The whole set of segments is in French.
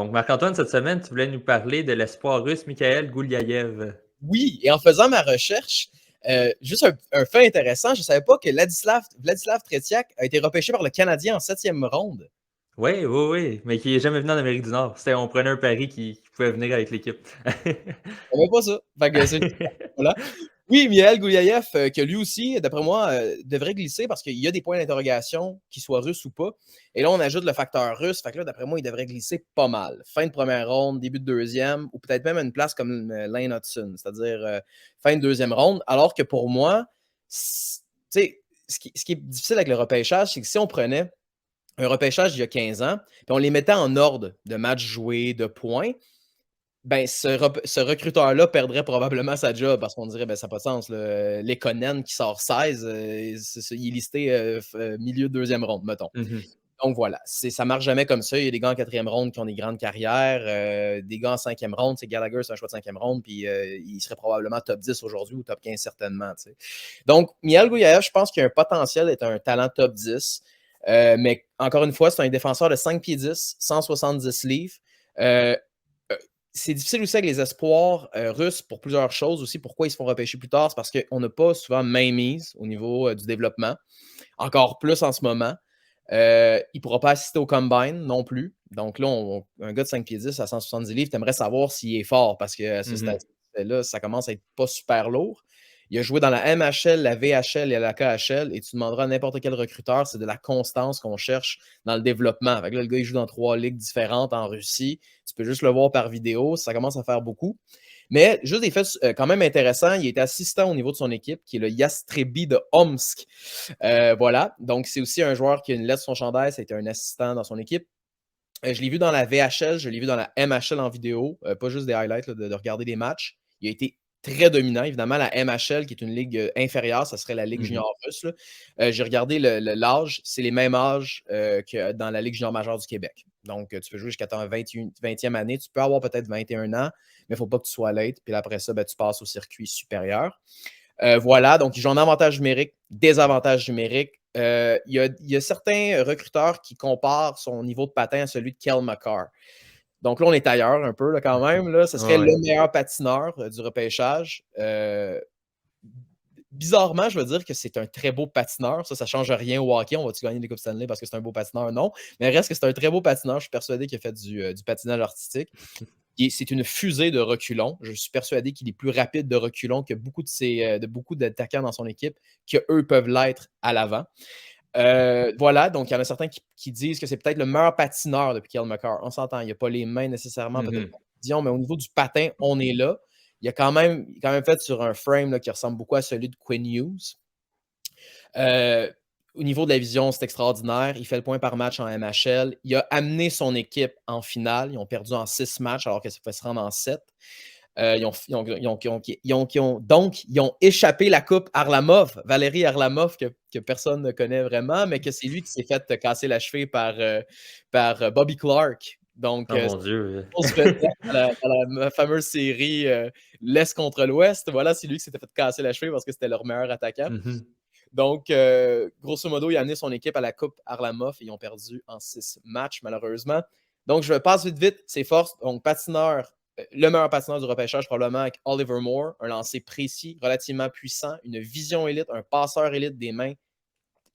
Donc, Marc-Antoine, cette semaine, tu voulais nous parler de l'espoir russe Mikhail Gouliaev. Oui, et en faisant ma recherche, juste un fait intéressant, je ne savais pas que Vladislav Tretiak a été repêché par le Canadien en 7e ronde. Oui, oui, oui, mais qui n'est jamais venu en Amérique du Nord. On prenait un pari qui pouvait venir avec l'équipe. Je savais pas ça. Fait que voilà. Oui, Mihail Gouliaev, que lui aussi, d'après moi, devrait glisser parce qu'il y a des points d'interrogation, qu'il soit russe ou pas. Et là, on ajoute le facteur russe. Fait que là, d'après moi, il devrait glisser pas mal. Fin de première ronde, début de deuxième, ou peut-être même une place comme Lane Hudson, c'est-à-dire fin de deuxième ronde. Alors que pour moi, tu sais, ce qui est difficile avec le repêchage, c'est que si on prenait un repêchage il y a 15 ans, puis on les mettait en ordre de matchs joués, de points, ben, ce recruteur-là perdrait probablement sa job parce qu'on dirait, ben, ça n'a pas de sens. Lekonen qui sort 16, il est listé milieu de deuxième ronde, mettons. Mhm. Donc voilà, ça ne marche jamais comme ça. Il y a des gars en quatrième ronde qui ont des grandes carrières, des gars en cinquième ronde. Gallagher, c'est un choix de cinquième ronde, puis il serait probablement top 10 aujourd'hui ou top 15 certainement. T'sais. Donc, Mihail Gouliaev, je pense qu'il a un potentiel d'être un talent top 10. Mais encore une fois, c'est un défenseur de 5 pieds 10, 170 livres. C'est difficile aussi avec les espoirs russes pour plusieurs choses aussi. Pourquoi ils se font repêcher plus tard? C'est parce qu'on n'a pas souvent mainmise au niveau du développement. Encore plus en ce moment. Il ne pourra pas assister au combine non plus. Donc là, un gars de 5 pieds 10 à 170 livres, tu aimerais savoir s'il est fort parce que à ce stade-là, ça commence à être pas super lourd. Il a joué dans la MHL, la VHL et la KHL et tu demanderas à n'importe quel recruteur, c'est de la constance qu'on cherche dans le développement. Fait que là, le gars, il joue dans 3 ligues différentes en Russie. Tu peux juste le voir par vidéo. Ça commence à faire beaucoup. Mais juste des faits quand même intéressants, il était assistant au niveau de son équipe, qui est le Yastrebi de Omsk. Voilà. Donc, c'est aussi un joueur qui a une lettre sur son chandail. C'était un assistant dans son équipe. Je l'ai vu dans la VHL, je l'ai vu dans la MHL en vidéo, pas juste des highlights, là, de regarder des matchs. Il a été très dominant. Évidemment, la MHL, qui est une ligue inférieure, ça serait la Ligue junior russe. J'ai regardé l'âge, c'est les mêmes âges que dans la Ligue junior majeure du Québec. Donc, tu peux jouer jusqu'à ta 20e année. Tu peux avoir peut-être 21 ans, mais il ne faut pas que tu sois late. Puis après ça, ben, tu passes au circuit supérieur. Voilà, donc ils ont un avantage numérique, désavantage numérique. Il y a certains recruteurs qui comparent son niveau de patin à celui de Kel McCarr. Donc là, on est ailleurs un peu là, quand même. Là. Ce serait le meilleur patineur du repêchage. Bizarrement, je veux dire que c'est un très beau patineur. Ça ne change rien au hockey. On va-tu gagner des Coupes Stanley parce que c'est un beau patineur? Non. Mais reste que c'est un très beau patineur. Je suis persuadé qu'il a fait du patinage artistique. C'est une fusée de reculons. Je suis persuadé qu'il est plus rapide de reculons que beaucoup d'attaquants dans son équipe, qu'eux peuvent l'être à l'avant. Voilà, donc il y en a certains qui disent que c'est peut-être le meilleur patineur depuis Kel McCarr. On s'entend, il n'y a pas les mains nécessairement, peut-être mais au niveau du patin, on est là. Il a quand même fait sur un frame là, qui ressemble beaucoup à celui de Quinn Hughes. Au niveau de la vision, c'est extraordinaire. Il fait le point par match en MHL. Il a amené son équipe en finale. Ils ont perdu en 6 matchs alors que ça peut se rendre en 7. Donc, ils ont échappé la coupe Arlamov, Valérie Arlamov, que personne ne connaît vraiment, mais que c'est lui qui s'est fait casser la cheville par Bobby Clark. Donc, oh mon Dieu. dans la fameuse série l'Est contre l'Ouest, voilà, c'est lui qui s'était fait casser la cheville parce que c'était leur meilleur attaquant. Donc, grosso modo, il a amené son équipe à la Coupe Arlamov et ils ont perdu en 6 matchs, malheureusement. Donc, je passe vite, ses forces. Donc, patineur, le meilleur patineur du repêchage, probablement avec Oliver Moore, un lancer précis, relativement puissant, une vision élite, un passeur élite des mains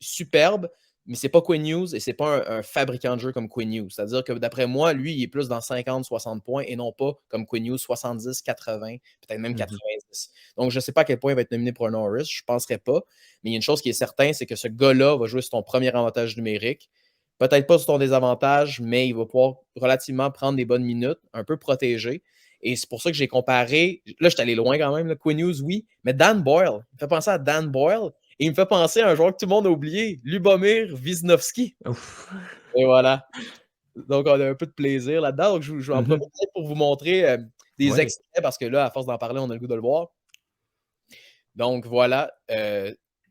superbe, mais c'est pas Quinn Hughes et c'est pas un fabricant de jeu comme Quinn Hughes. C'est-à-dire que d'après moi, lui, il est plus dans 50-60 points et non pas comme Quinn Hughes, 70-80, peut-être même 90. Donc, je ne sais pas à quel point il va être nominé pour un Norris, je ne penserais pas. Mais il y a une chose qui est certaine, c'est que ce gars-là va jouer sur ton premier avantage numérique. Peut-être pas sur ton désavantage, mais il va pouvoir relativement prendre des bonnes minutes, un peu protégé. Et c'est pour ça que j'ai comparé. Là, je suis allé loin quand même. Là. Quinn Hughes, oui. Mais Dan Boyle, il me fait penser à Dan Boyle. Et il me fait penser à un joueur que tout le monde a oublié, Lubomir Wisnowski. Et voilà. Donc, on a un peu de plaisir là-dedans. Donc, je vais en profiter pour vous montrer des extraits parce que là, à force d'en parler, on a le goût de le voir. Donc, voilà.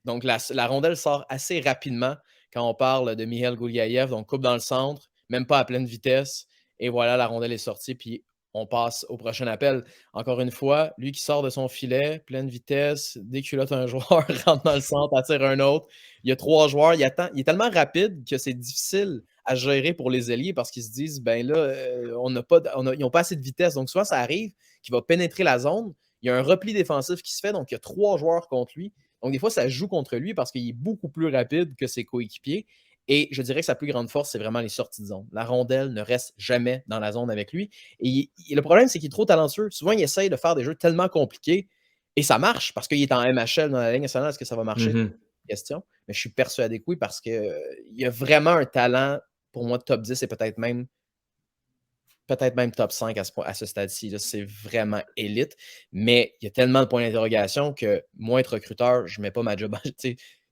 Donc, la rondelle sort assez rapidement quand on parle de Mihail Gouliaev. Donc, coupe dans le centre, même pas à pleine vitesse. Et voilà, la rondelle est sortie. Puis, on passe au prochain appel. Encore une fois, lui qui sort de son filet, pleine vitesse, déculotte un joueur, rentre dans le centre, attire un autre. Il y a 3 joueurs. Il est tellement rapide que c'est difficile à gérer pour les ailiers parce qu'ils se disent, ben là, ils n'ont pas assez de vitesse. Donc, souvent, ça arrive qu'il va pénétrer la zone. Il y a un repli défensif qui se fait, donc il y a 3 joueurs contre lui. Donc, des fois, ça joue contre lui parce qu'il est beaucoup plus rapide que ses coéquipiers. Et je dirais que sa plus grande force, c'est vraiment les sorties de zone. La rondelle ne reste jamais dans la zone avec lui. Et le problème, c'est qu'il est trop talentueux. Souvent, il essaye de faire des jeux tellement compliqués et ça marche parce qu'il est en MHL dans la Ligue nationale. Est-ce que ça va marcher? Question. Mais je suis persuadé que oui parce qu'il y a vraiment un talent, pour moi, de top 10 et peut-être même top 5 à ce stade-ci. C'est vraiment élite. Mais il y a tellement de points d'interrogation que moi, être recruteur, je ne mets pas ma job.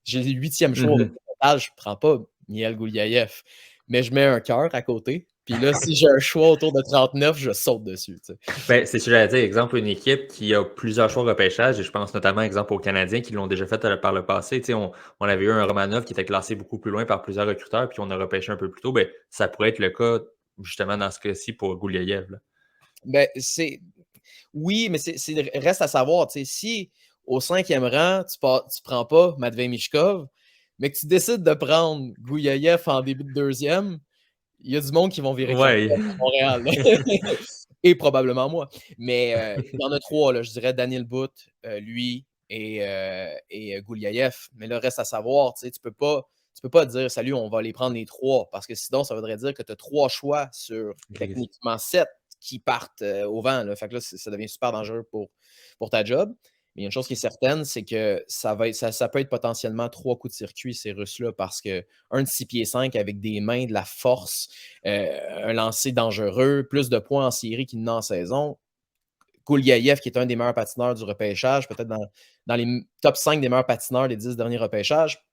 J'ai le 8e choix au total, je ne prends pas Miel Gouliaïev. Mais je mets un cœur à côté. Puis là, si j'ai un choix autour de 39, je saute dessus. Ben, c'est ce que j'allais dire. Exemple, une équipe qui a plusieurs choix de repêchage, et je pense notamment, exemple, aux Canadiens qui l'ont déjà fait par le passé. On avait eu un Romanov qui était classé beaucoup plus loin par plusieurs recruteurs, puis on a repêché un peu plus tôt. Ben, ça pourrait être le cas, justement, dans ce cas-ci pour Gouliaïev. Ben, oui, mais reste à savoir, si au 5e rang, tu prends pas Matvei Michkov, mais que tu décides de prendre Gouliaïev en début de 2e, il y a du monde qui vont virer Ouais. à Montréal. Et probablement moi. Mais il y en a 3, là, je dirais Daniel Butt, lui et Gouliaïev. Mais le reste à savoir, tu peux pas dire salut, on va les prendre les 3 parce que sinon, ça voudrait dire que tu as 3 choix sur techniquement 7 qui partent au vent. Là. Fait que là, ça devient super dangereux pour ta job. Mais il y a une chose qui est certaine, c'est que ça peut être potentiellement 3 coups de circuit, ces Russes-là, parce qu'un de 6 pieds 5 avec des mains, de la force, un lancer dangereux, plus de points en série qu'il n'a en saison. Gouliaïev, qui est un des meilleurs patineurs du repêchage, peut-être dans les top 5 des meilleurs patineurs des 10 derniers repêchages.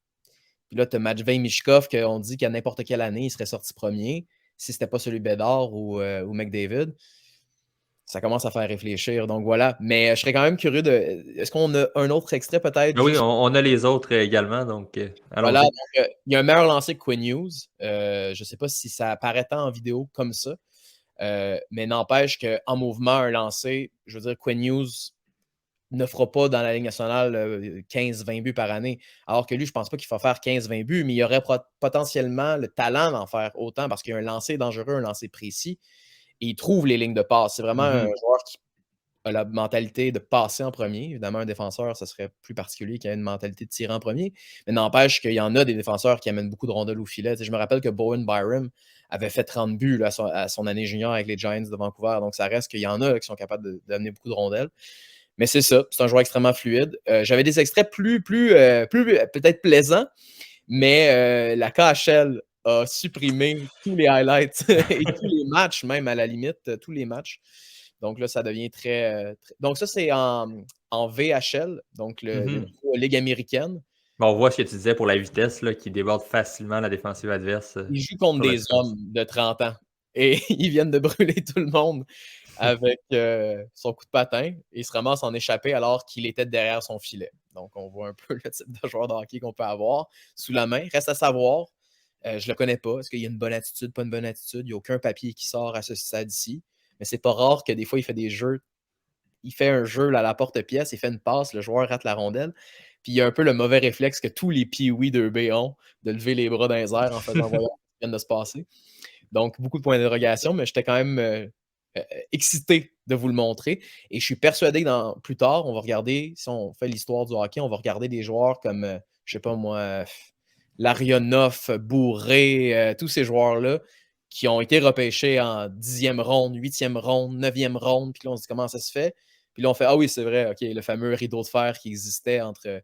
Puis là, tu as Matvei Michkov, qu'on dit qu'à n'importe quelle année, il serait sorti premier, si ce n'était pas celui Bédard ou McDavid. Ça commence à faire réfléchir. Donc voilà. Mais je serais quand même curieux de. Est-ce qu'on a un autre extrait peut-être? Oui, on a les autres également, donc Voilà. allons-y. Donc, il y a un meilleur lancé que Quinn Hughes. Je ne sais pas si ça apparaît tant en vidéo comme ça. Mais n'empêche qu'en mouvement, un lancé, je veux dire, Quinn Hughes ne fera pas dans la Ligue nationale 15-20 buts par année. Alors que lui, je ne pense pas qu'il va faire 15-20 buts, mais il y aurait potentiellement le talent d'en faire autant parce qu'il y a un lancer dangereux, un lancer précis. Et il trouve les lignes de passe. C'est vraiment un joueur qui a la mentalité de passer en premier. Évidemment, un défenseur, ça serait plus particulier qu'il ait une mentalité de tirer en premier. Mais n'empêche qu'il y en a des défenseurs qui amènent beaucoup de rondelles au filet. Je me rappelle que Bowen Byram avait fait 30 buts là, à son année junior avec les Giants de Vancouver. Donc, ça reste qu'il y en a là, qui sont capables d'amener beaucoup de rondelles. Mais c'est ça, c'est un joueur extrêmement fluide. J'avais des extraits plus peut-être plaisants, mais la KHL a supprimé tous les highlights et tous les matchs, même à la limite, tous les matchs. Donc là, ça devient très. Donc, ça, c'est en VHL, donc le Ligue américaine. Bon, on voit ce que tu disais pour la vitesse là, qui déborde facilement la défensive adverse. Ils jouent contre des hommes de 30 ans et ils viennent de brûler tout le monde avec son coup de patin et il se ramasse en échappé alors qu'il était derrière son filet. Donc, on voit un peu le type de joueur de hockey qu'on peut avoir sous la main. Reste à savoir, je ne le connais pas. Est-ce qu'il y a une bonne attitude, pas une bonne attitude? Il n'y a aucun papier qui sort à ce stade-ci. Mais c'est pas rare que des fois, il fait des jeux. Il fait un jeu à la porte-pièce, il fait une passe, le joueur rate la rondelle. Puis il y a un peu le mauvais réflexe que tous les Pee-Wee 2B ont de lever les bras dans les airs en faisant voir ce qui vient de se passer. Donc, beaucoup de points d'interrogation, mais j'étais quand même excité de vous le montrer. Et je suis persuadé que plus tard, on va regarder, si on fait l'histoire du hockey, on va regarder des joueurs comme, je sais pas moi, Larionov, Bourré, tous ces joueurs-là qui ont été repêchés en 10e ronde, 8e ronde, 9e ronde. Puis là, on se dit comment ça se fait. Puis là, on fait, ah oui, c'est vrai, OK, le fameux rideau de fer qui existait entre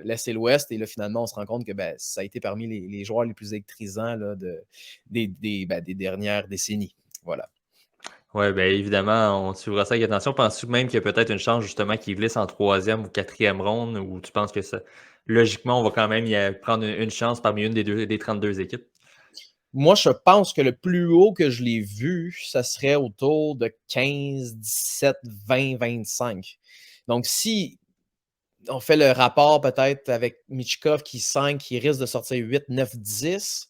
l'Est et l'Ouest. Et là, finalement, on se rend compte que ça a été parmi les joueurs les plus électrisants là, des dernières décennies. Voilà. Oui, bien évidemment, on suivra ça avec attention. Penses-tu même qu'il y a peut-être une chance justement qu'il glisse en 3e ou 4e ronde ou tu penses que ça, logiquement, on va quand même prendre une chance parmi une des 32 équipes? Moi, je pense que le plus haut que je l'ai vu, ça serait autour de 15, 17, 20, 25. Donc, si on fait le rapport peut-être avec Michkov qui 5, qui risque de sortir 8, 9, 10,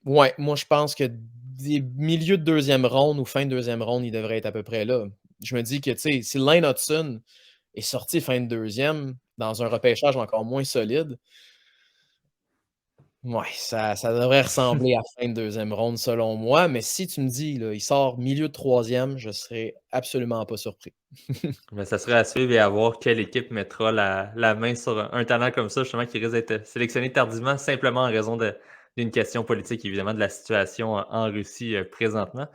ouais, moi, je pense que des milieux de 2e ronde ou fin de 2e ronde, il devrait être à peu près là. Je me dis que, tu sais, si Lane Hudson est sorti fin de 2e dans un repêchage encore moins solide, Ouais, ça devrait ressembler à fin de deuxième ronde selon moi, mais si tu me dis, là, il sort milieu de troisième, je serais absolument pas surpris. Mais ça serait à suivre et à voir quelle équipe mettra la main sur un talent comme ça, justement, qui risque d'être sélectionné tardivement, simplement en raison d'une question politique, évidemment, de la situation en Russie présentement.